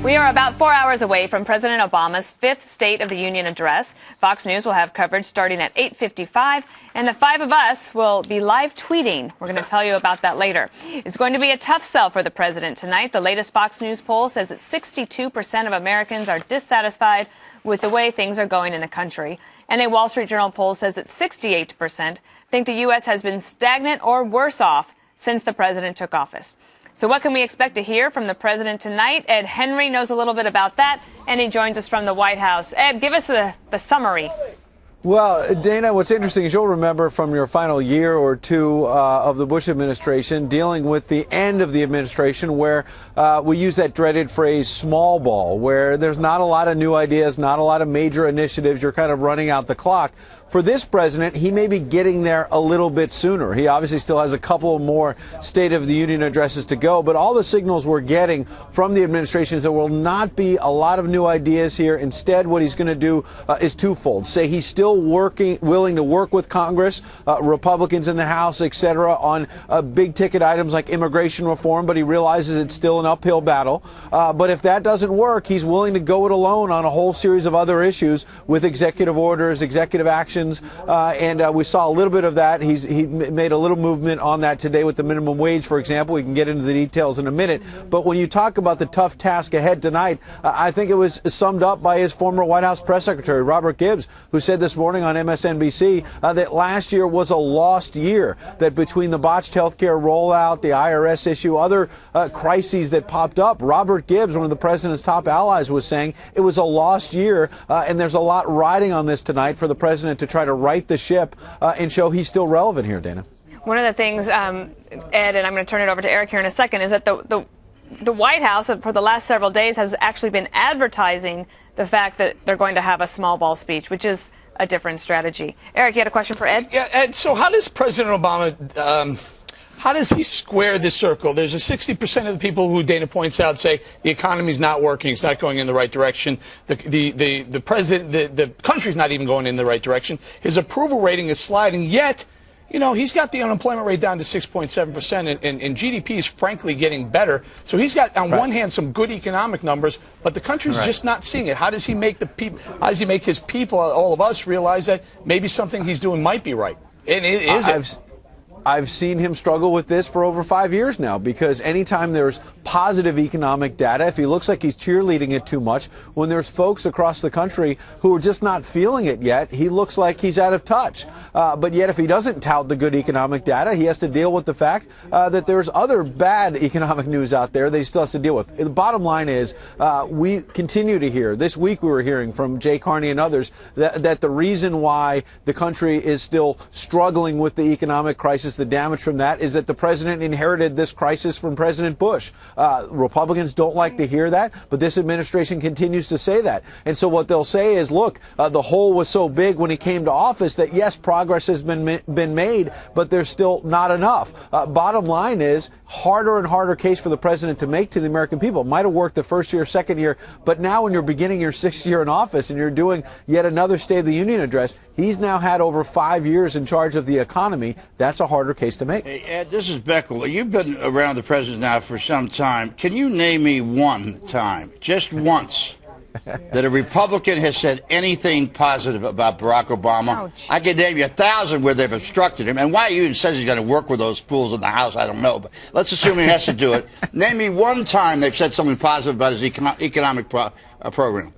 We are about 4 hours away from President Obama's fifth State of the Union address. Fox News will have coverage starting at 8:55, and the five of us will be live tweeting. We're going to tell you about that later. It's going to be a tough sell for the president tonight. The latest Fox News poll says that 62% of Americans are dissatisfied with the way things are going in the country. And a Wall Street Journal poll says that 68% think the U.S. has been stagnant or worse off since the president took office. So what can we expect to hear from the president tonight? Ed Henry knows a little bit about that, and he joins us from the White House. Ed, give us the summary. Well, Dana, what's interesting is you'll remember from your final year or two of the Bush administration dealing with the end of the administration where we use that dreaded phrase small ball, where there's not a lot of new ideas, not a lot of major initiatives. You're kind of running out the clock. For this president, he may be getting there a little bit sooner. He obviously still has a couple more State of the Union addresses to go, but all the signals we're getting from the administration is there will not be a lot of new ideas here. Instead, what he's going to do is twofold. Say he's still willing to work with Congress, Republicans in the House, et cetera, on big ticket items like immigration reform, but he realizes it's still an uphill battle. But if that doesn't work, he's willing to go it alone on a whole series of other issues with executive orders, executive action. And we saw a little bit of that. He made a little movement on that today with the minimum wage, for example. We can get into the details in a minute. But when you talk about the tough task ahead tonight, I think it was summed up by his former White House press secretary, Robert Gibbs, who said this morning on MSNBC that last year was a lost year, that between the botched health care rollout, the IRS issue, other crises that popped up, Robert Gibbs, one of the president's top allies, was saying it was a lost year. And there's a lot riding on this tonight for the president to try to right the ship and show he's still relevant here, Dana. One of the things, Ed, and I'm going to turn it over to Eric here in a second, is that the White House for the last several days has actually been advertising the fact that they're going to have a small ball speech, which is a different strategy. Eric, you had a question for Ed? Yeah, Ed, so how does President Obama how does he square this circle? There's a 60% of the people who Dana points out say the economy's not working, it's not going in the right direction. The president, the country's not even going in the right direction. His approval rating is sliding, yet, you know, he's got the unemployment rate down to 6.7%, and GDP is frankly getting better. So he's got, on one hand, some good economic numbers, but the country's just not seeing it. How does he make how does he make his people, all of us, realize that maybe something he's doing might be right? And is it? I've seen him struggle with this for over 5 years now, because anytime there's positive economic data, if he looks like he's cheerleading it too much, when there's folks across the country who are just not feeling it yet, he looks like he's out of touch. But yet if he doesn't tout the good economic data, he has to deal with the fact that there's other bad economic news out there that he still has to deal with. The bottom line is we continue to hear, this week we were hearing from Jay Carney and others, that the reason why the country is still struggling with the economic crisis, the damage from that, is that the president inherited this crisis from President Bush. Republicans don't like to hear that, but this administration continues to say that. And so what they'll say is, look, the hole was so big when he came to office that, yes, progress has been made, but there's still not enough. Bottom line is, harder and harder case for the president to make to the American people. It might have worked the first year, second year, but now when you're beginning your sixth year in office and you're doing yet another State of the Union address, he's now had over 5 years in charge of the economy. That's a harder case to make. Hey, Ed, this is Beckel. You've been around the president now for some time. Can you name me one time, just once, that a Republican has said anything positive about Barack Obama? Ouch. I can name you 1,000 where they've obstructed him. And why he even says he's going to work with those fools in the House, I don't know. But let's assume he has to do it. Name me one time they've said something positive about his economic program.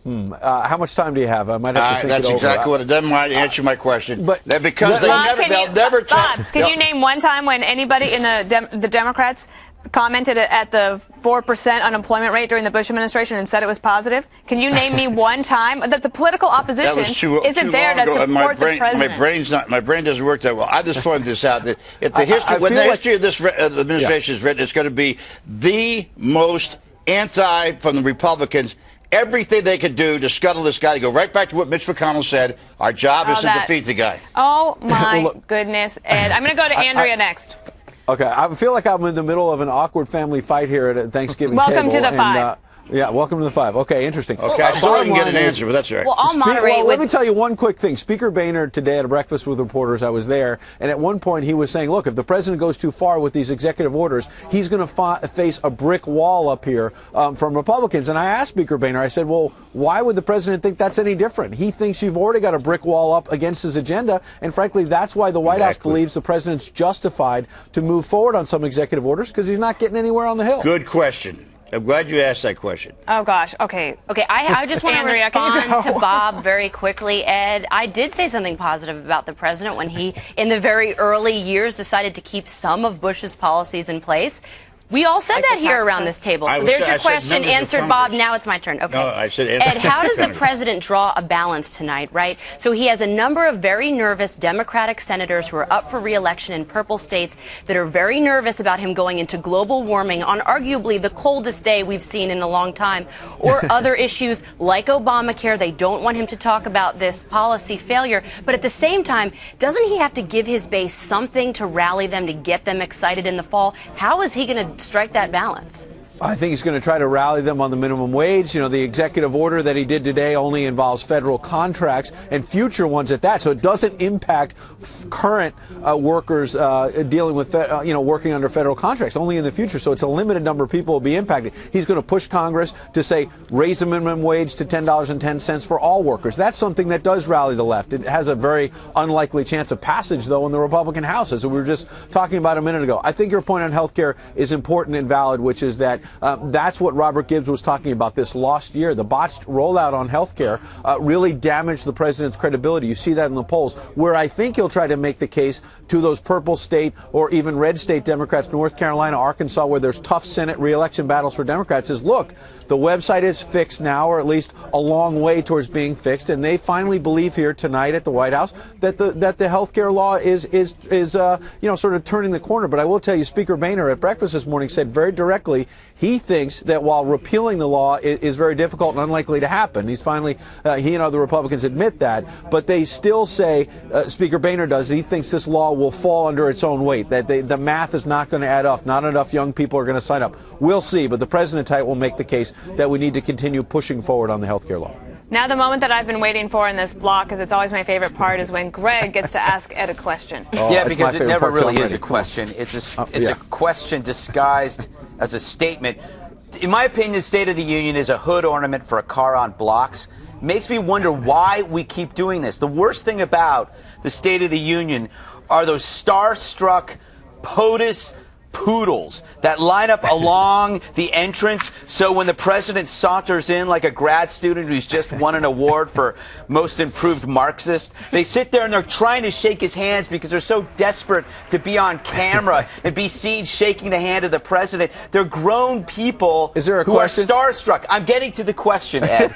How much time do you have? I might have to think That's it over. exactly what it doesn't mind answer my question. But because they'll never Bob, can you name one time when anybody in the Democrats commented at the 4% unemployment rate during the Bush administration and said it was positive? Can you name me one time that the political opposition isn't there to support the president? My brain doesn't work that well. I just pointed this out that if the history of this administration is written, it's going to be the most anti from the Republicans. Everything they could do to scuttle this guy, they go right back to what Mitch McConnell said. Our job is to defeat the guy. Oh, my goodness, Ed. I'm going to go to Andrea next. Okay, I feel like I'm in the middle of an awkward family fight here at a Thanksgiving Welcome table. To the five. Yeah, welcome to the 5. Okay, interesting. Okay, I still didn't get an answer, but that's all right. Well, I'll moderate. Let me tell you one quick thing. Speaker Boehner today at a breakfast with reporters, I was there, and at one point he was saying, look, if the president goes too far with these executive orders, he's going to face a brick wall up here from Republicans. And I asked Speaker Boehner, I said, well, why would the president think that's any different? He thinks you've already got a brick wall up against his agenda, and frankly, that's why the White House believes the president's justified to move forward on some executive orders, because he's not getting anywhere on the Hill. Good question. I'm glad you asked that question. Oh, gosh. Okay. Okay, I just want to respond to Bob very quickly, Ed. I did say something positive about the president when he, in the very early years, decided to keep some of Bush's policies in place. We all said that here around this table. So there's your question answered, Bob. Now it's my turn. Okay. No, I said Ed, how does the president draw a balance tonight, right? So he has a number of very nervous Democratic senators who are up for re-election in purple states that are very nervous about him going into global warming on arguably the coldest day we've seen in a long time, or other issues like Obamacare. They don't want him to talk about this policy failure. But at the same time, doesn't he have to give his base something to rally them, to get them excited in the fall? How is he going to strike that balance? I think he's going to try to rally them on the minimum wage. You know, the executive order that he did today only involves federal contracts and future ones at that. So it doesn't impact current workers dealing with, working under federal contracts, only in the future. So it's a limited number of people will be impacted. He's going to push Congress to say raise the minimum wage to $10.10 for all workers. That's something that does rally the left. It has a very unlikely chance of passage, though, in the Republican House, as we were just talking about a minute ago. I think your point on health care is important and valid, which is that that's what Robert Gibbs was talking about this lost year. The botched rollout on health care really damaged the president's credibility. You see that in the polls, where I think he'll try to make the case to those purple state or even red state Democrats, North Carolina, Arkansas, where there's tough Senate re-election battles for Democrats, is look, the website is fixed now, or at least a long way towards being fixed, and they finally believe here tonight at the White House that the health care law is sort of turning the corner. But I will tell you, Speaker Boehner at breakfast this morning said very directly he thinks that while repealing the law is very difficult and unlikely to happen, he and other Republicans admit that, but they still say, Speaker Boehner does, he thinks this law will fall under its own weight, that the math is not going to add up, not enough young people are going to sign up. We'll see, but the president tonight will make the case that we need to continue pushing forward on the health care law. Now the moment that I've been waiting for in this block, because it's always my favorite part, is when Greg gets to ask Ed a question. Yeah, because it never really is a question. It's a question disguised as a statement. In my opinion, the State of the Union is a hood ornament for a car on blocks. Makes me wonder why we keep doing this. The worst thing about the State of the Union are those starstruck POTUS poodles that line up along the entrance, so when the president saunters in like a grad student who's just won an award for most improved Marxist, they sit there and they're trying to shake his hands because they're so desperate to be on camera and be seen shaking the hand of the president. They're grown people who are starstruck. I'm getting to the question, Ed.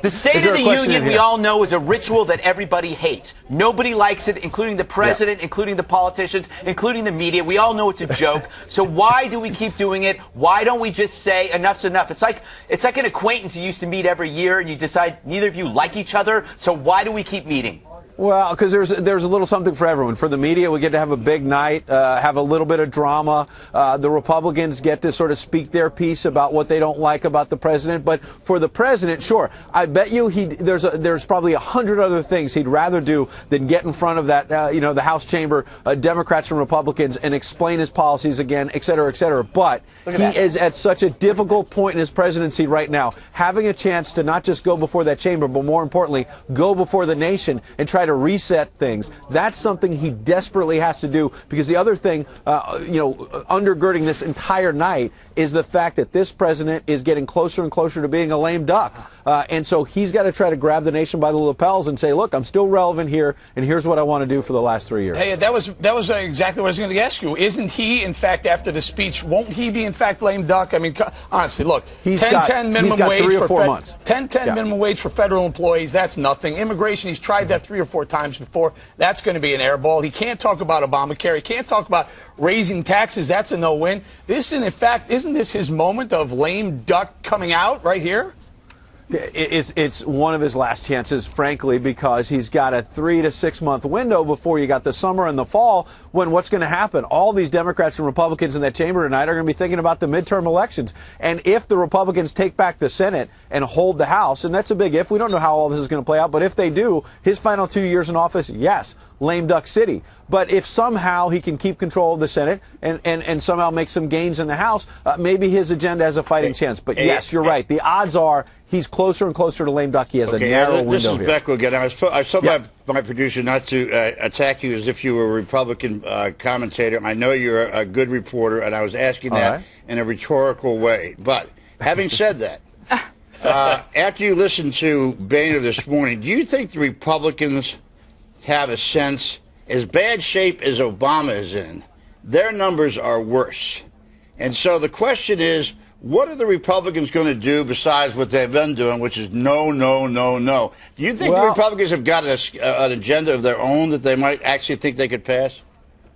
The State of the Union, we all know, is a ritual that everybody hates. Nobody likes it, including the president, including the politicians, including the media. We all know it's a joke. So why do we keep doing it? Why don't we just say enough's enough? It's like an acquaintance you used to meet every year and you decide neither of you like each other. So why do we keep meeting? Well, because there's a little something for everyone. For the media, we get to have a big night, have a little bit of drama. The Republicans get to sort of speak their piece about what they don't like about the president. But for the president, sure, I bet you there's probably 100 other things he'd rather do than get in front of that, the House chamber, Democrats and Republicans, and explain his policies again, et cetera, et cetera. But he is at such a difficult point in his presidency right now, having a chance to not just go before that chamber, but more importantly, go before the nation and try to reset things. That's something he desperately has to do, because the other thing, undergirding this entire night is the fact that this president is getting closer and closer to being a lame duck. And so he's got to try to grab the nation by the lapels and say, look, I'm still relevant here, and here's what I want to do for the last 3 years. Hey, that was exactly what I was going to ask you. Isn't he, in fact, after the speech, won't he be, in fact, lame duck? I mean, honestly, look, 10-10 minimum wage for 4 months. 10-10 minimum wage for federal employees, that's nothing. Immigration, he's tried that 3 or 4 times before. That's going to be an airball. He can't talk about Obamacare. He can't talk about raising taxes. That's a no-win. Isn't this his moment of lame duck coming out right here? It's one of his last chances, frankly, because he's got a 3 to 6 month window before you got the summer and the fall when what's going to happen? All these Democrats and Republicans in that chamber tonight are going to be thinking about the midterm elections. And if the Republicans take back the Senate and hold the House, and that's a big if, we don't know how all this is going to play out, but if they do, his final 2 years in office, yes, lame duck city. But if somehow he can keep control of the Senate and somehow make some gains in the House, maybe his agenda has a fighting chance. But yes, you're right. The odds are he's closer and closer to lame duck. He has a narrow window. This is here. Beckel again. I told my producer not to attack you as if you were a Republican commentator. I know you're a good reporter, and I was asking that in a rhetorical way. But having said that, after you listened to Boehner this morning, do you think the Republicans have a sense, as bad shape as Obama is in, their numbers are worse? And so the question is, what are the Republicans going to do besides what they've been doing, which is no, no, no, no? Do you think the Republicans have got an agenda of their own that they might actually think they could pass?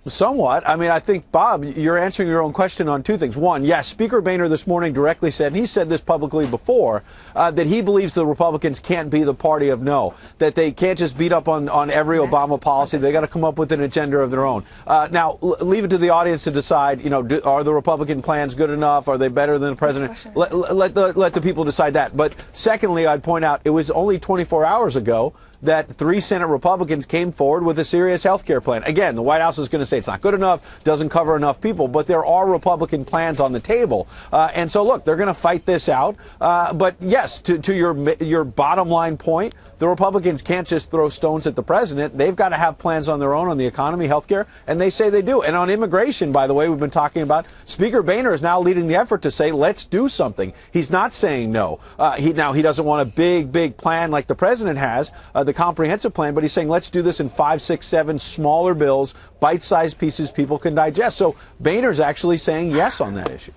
Somewhat. I mean, I think, Bob, you're answering your own question on two things. One, yes, Speaker Boehner this morning directly said, and he said this publicly before, that he believes the Republicans can't be the party of no, that they can't just beat up on every Obama policy. They got to come up with an agenda of their own. Now, leave it to the audience to decide, you know, are the Republican plans good enough? Are they better than the president? Let the people decide that. But secondly, I'd point out it was only 24 hours ago that 3 Senate Republicans came forward with a serious health care plan. Again, the White House is going to say it's not good enough, doesn't cover enough people, but there are Republican plans on the table. And so, look, they're going to fight this out. But yes, to your bottom line point, the Republicans can't just throw stones at the president. They've got to have plans on their own on the economy, health care, and they say they do. And on immigration, by the way, we've been talking about, Speaker Boehner is now leading the effort to say, let's do something. He's not saying no. He doesn't want a big plan like the president has, the comprehensive plan, but he's saying let's do this in 5, 6, 7 smaller bills, bite-sized pieces people can digest. So Boehner's actually saying yes on that issue.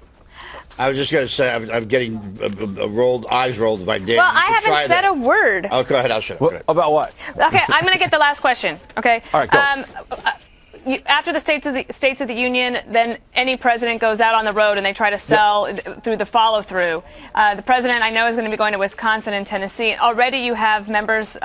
I was just going to say, I'm getting eyes rolled by Dan. Well, I haven't said a word. Oh, go ahead. I'll shut up. Well, about what? Okay, I'm going to get the last question. Okay. All right, go. After the States of the Union, then any president goes out on the road and they try to sell through the follow-through. The president, I know, is going to be going to Wisconsin and Tennessee. Already you have members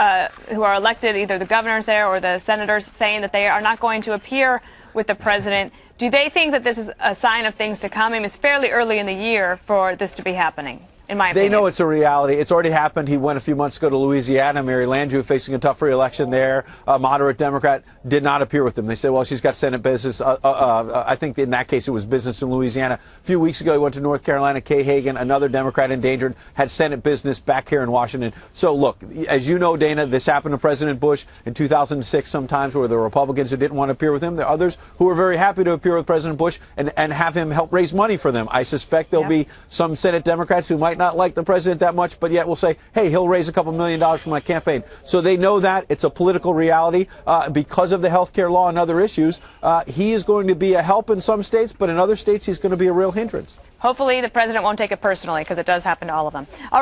who are elected, either the governors there or the senators, saying that they are not going to appear with the president. Do they think that this is a sign of things to come? I mean, it's fairly early in the year for this to be happening, in my opinion. They know it's a reality. It's already happened. He went a few months ago to Louisiana. Mary Landrieu, facing a tough re-election there, a moderate Democrat, did not appear with him. They said, well, she's got Senate business. I think in that case it was business in Louisiana. A few weeks ago he went to North Carolina. Kay Hagan, another Democrat endangered, had Senate business back here in Washington. So, look, as you know, Dana, this happened to President Bush in 2006 sometimes, where there were Republicans who didn't want to appear with him. There are others who were very happy to appear with President Bush and have him help raise money for them. I suspect there'll be some Senate Democrats who might not like the president that much, but yet will say, hey, he'll raise a couple $1 million for my campaign. So they know that. It's a political reality. Because of the health care law and other issues, he is going to be a help in some states, but in other states he's going to be a real hindrance. Hopefully the president won't take it personally, because it does happen to all of them. All right.